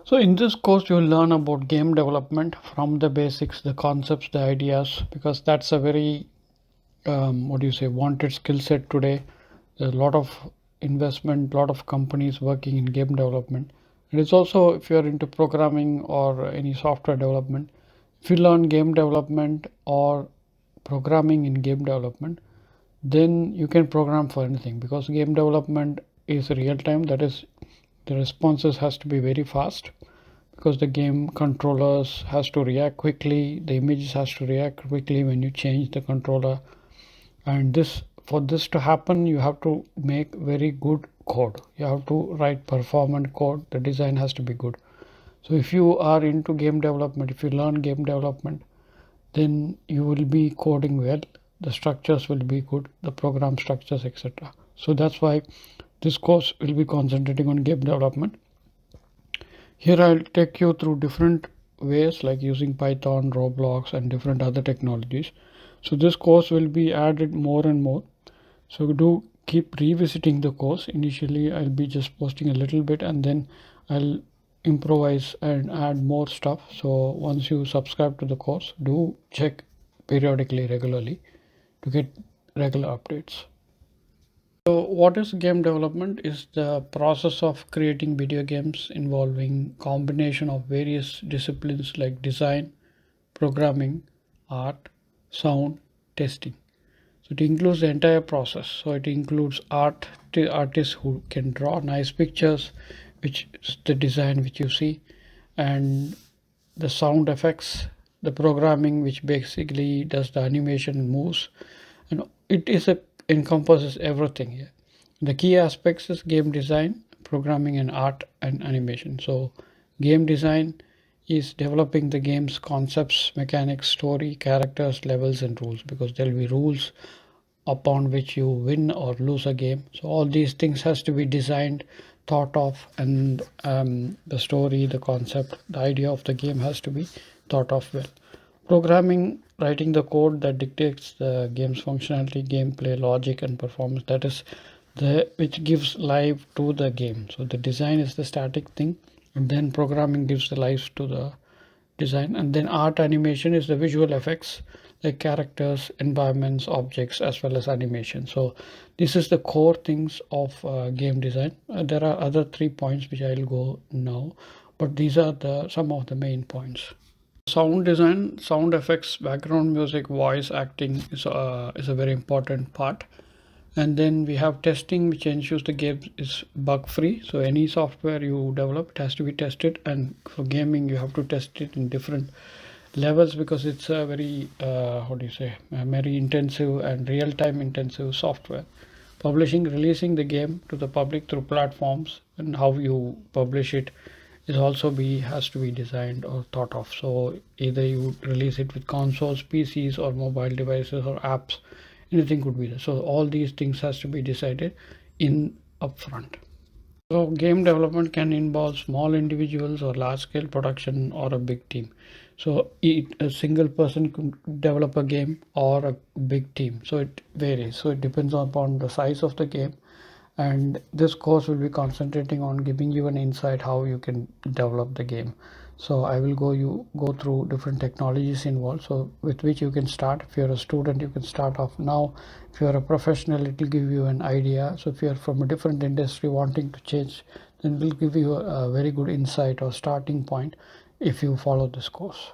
So in this course, you'll learn about game development from the basics, the concepts, the ideas, because that's a very what do you say wanted skill set today. There's a lot of investment, lot of companies working in game development, and it's also if you're into programming or any software development. If you learn game development or programming in game development, then you can program for anything because game development is real time. That is, the responses has to be very fast because the game controllers has to react quickly, the images has to react quickly when you change the controller. And this, for this to happen, you have to make very good code. You have to write performant code. The design has to be good. So if you are into game development, if you learn game development, then you will be coding well, the structures will be good, the program structures, etc. So that's why this course will be concentrating on game development. Here I'll take you through different ways like using Python, Roblox, and different other technologies. So this course will be added more and more. So do keep revisiting the course. Initially I'll be just posting a little bit and then I'll improvise and add more stuff. So once you subscribe to the course, do check periodically, regularly to get regular updates. So what is game development is the process of creating video games involving combination of various disciplines like design, programming, art, sound, testing. So it includes the entire process. So it includes artists who can draw nice pictures, which is the design which you see, and the sound effects, the programming which basically does the animation moves, and it is a encompasses everything here. The key aspects is game design, programming, and art and animation. So game design is developing the game's concepts, mechanics, story, characters, levels, and rules, because there will be rules upon which you win or lose a game. So all these things has to be designed, thought of, and the story, the concept, the idea of the game has to be thought of well. Programming, writing the code that dictates the game's functionality, gameplay, logic, and performance. That is the which gives life to the game. So the design is the static thing, and then programming gives the life to the design, and then art animation is the visual effects like characters, environments, objects, as well as animation. So this is the core things of game design. There are other 3 points which I'll go now, but these are the some of the main points. Sound design, sound effects, background music, voice acting is a very important part. And then we have testing, which ensures the game is bug free. So any software you develop, it has to be tested, and for gaming you have to test it in different levels because it's a very how do you say a very intensive and real-time intensive software. Publishing, releasing the game to the public through platforms, and how you publish it is also be has to be designed or thought of. So either you release it with consoles, PCs, or mobile devices or apps, anything could be there. So all these things has to be decided in upfront. So game development can involve small individuals or large scale production or a big team. So a single person could develop a game or a big team. So it varies. So it depends upon the size of the game. And this course will be concentrating on giving you an insight how you can develop the game. So I will go through different technologies involved, so with which you can start. If you're a student, you can start off now. If you're a professional, it will give you an idea. So if you're from a different industry wanting to change, then it will give you a very good insight or starting point if you follow this course.